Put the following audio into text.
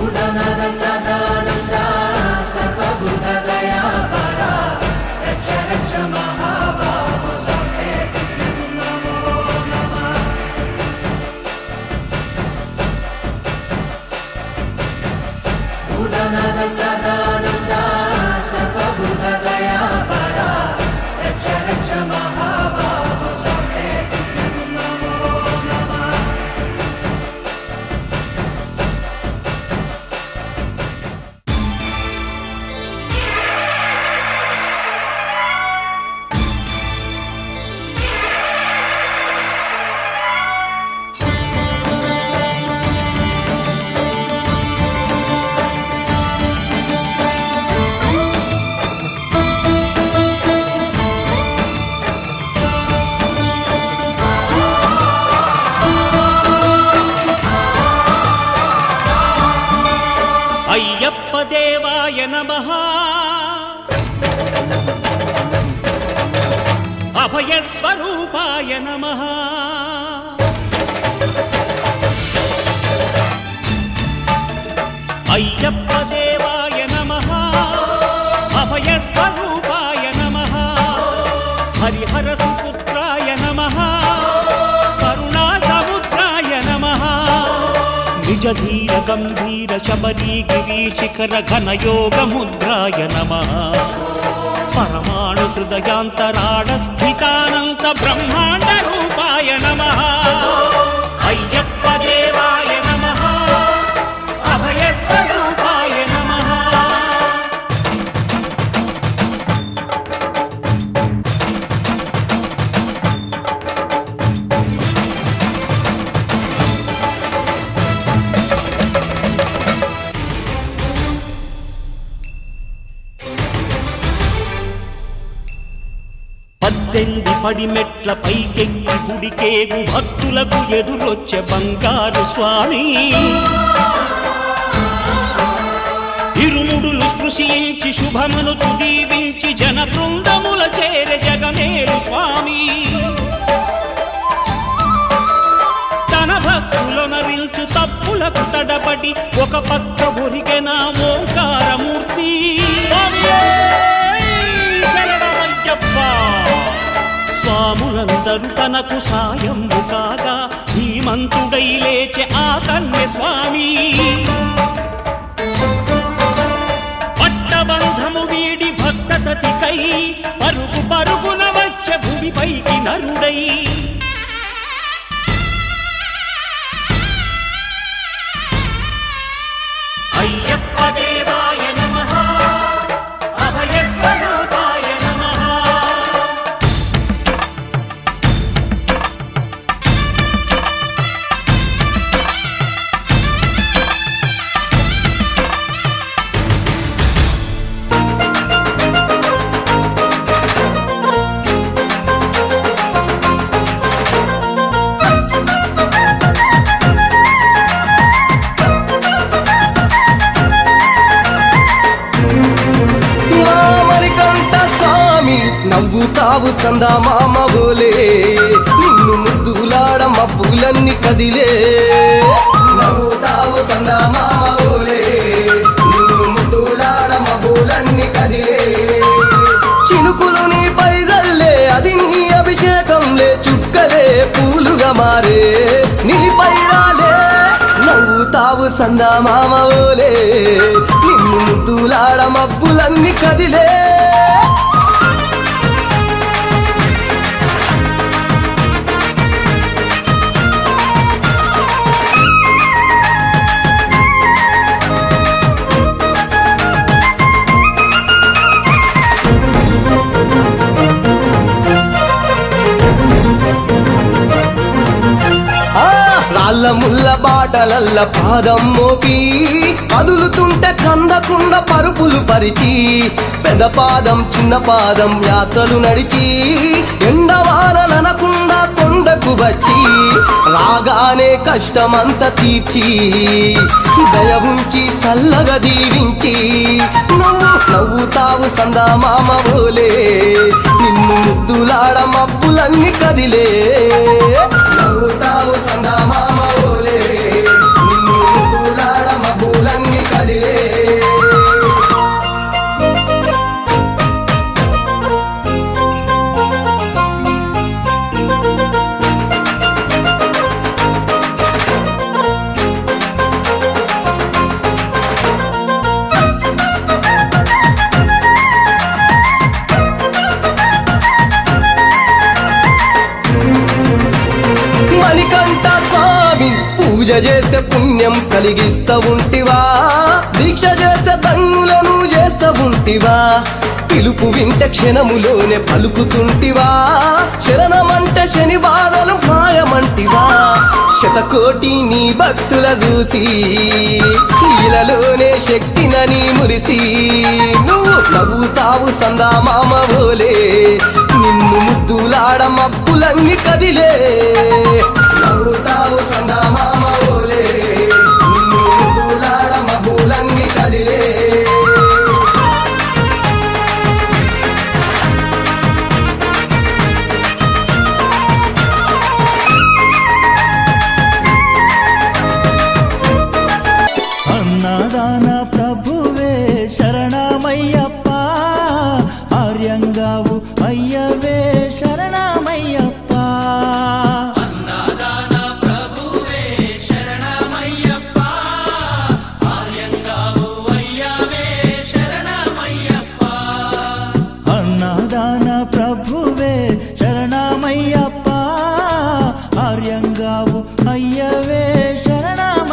భూతనాథ సదానంద సర్వభూత దయాపరా రక్ష రక్ష మహాబాహో స్వస్తే నమో నమః. భూతనాథ సదానంద సర్వభూత దయాపరా రక్ష రక్ష మహాబాహో స్వస్తే నమో నమః. అయ్యప్ప దేవాయ నమః. అభయస్వరూపాయ నమః. అయ్యప్ప దేవాయ నమః. అభయస్వరూపాయ నమః. హరిహర సుపుత్రాయ నమః. కరుణా సముద్రాయ నమః. నిజ ధీర గంభీర శబరీ గిరీ శిఖర ఘనయోగ ముద్రాయ నమః. పరమాణు హృదయాంతరాళ స్థితానంత బ్రహ్మాండ రూపాయ నమః. అయ్యప్ప దేవాయ నమః. అభయస్వరూపాయ నమః. పద్దెనిమిది పడిమెట్ల పైకెక్కి గుడికేగు భక్తులకు ఎదురొచ్చే బంగారు స్వామి. ఇరుముడులు స్పృశించి శుభమనుచు దీవించి జన బృందముల చేరే జగమేలు స్వామి. తన భక్తులనరిల్చు తప్పులకు తడబడి ఒక పక్క ఒరిగెన ఓంకారమూర్తి. స్వాములందరూ తనకు సాయంబు కాగా ధీమంతుడై లేచే ఆ కన్య స్వామి. పట్టబంధము వీడి భక్తతతికై పరుగు పరుగున వచ్చే భూమిపైకి నరుడై. అయ్యప్ప దేవాయ నమః. అభయస్వరూపాయ నమః. నవ్వుతావు సందా మామ బోలే నిన్ను ముద్దులాడ మబ్బులన్నీ కదిలే. నవ్వుతావు సందా మామ బోలే నిన్ను ముద్దులాడ మబ్బులన్నీ కదిలే. చినుకులు నీ పైదల్లే అది నీ అభిషేకంలే చుక్కలే పూలుగా మారే నీపై రాలే. నవ్వుతావు సందా మామ బోలే నిన్ను ముద్దులాడ మబ్బులన్నీ కదిలే. రాళ్ళ ముళ్ళ బాటలల్ల పాదం మోపి కదులుతుంటే కందకుండా పరుపులు పరిచి పెద్ద పాదం చిన్న పాదం యాత్రలు నడిచి ఎండవానలనకుండా కొండకు వచ్చి రాగానే కష్టమంత తీర్చి దయ ఉంచి సల్లగా దీవించి నువ్వు నవ్వుతావు సందా మామ బోలే నిన్ను ముద్దులాడ మబ్బులన్నీ కదిలే. నవ్వుతావు సందా మామ బోలే నిన్ను ముద్దులాడ మబ్బులన్నీ కలిగిస్తా ఉంటివా దీక్ష చేస్తే తంగులను చేస్తా ఉంటివా పిలుపు వింటే క్షణములోనే పలుకుతుంటివా శరణమంటే శని బాధలు మాయమంటివా శతకోటి నీ భక్తుల చూసి ఇలలోనే శక్తినని మురిసి నువ్వు నవ్వుతావు సందా మామ బోలే నిన్ను ముద్దులాడ మబ్బులన్నీ కదిలే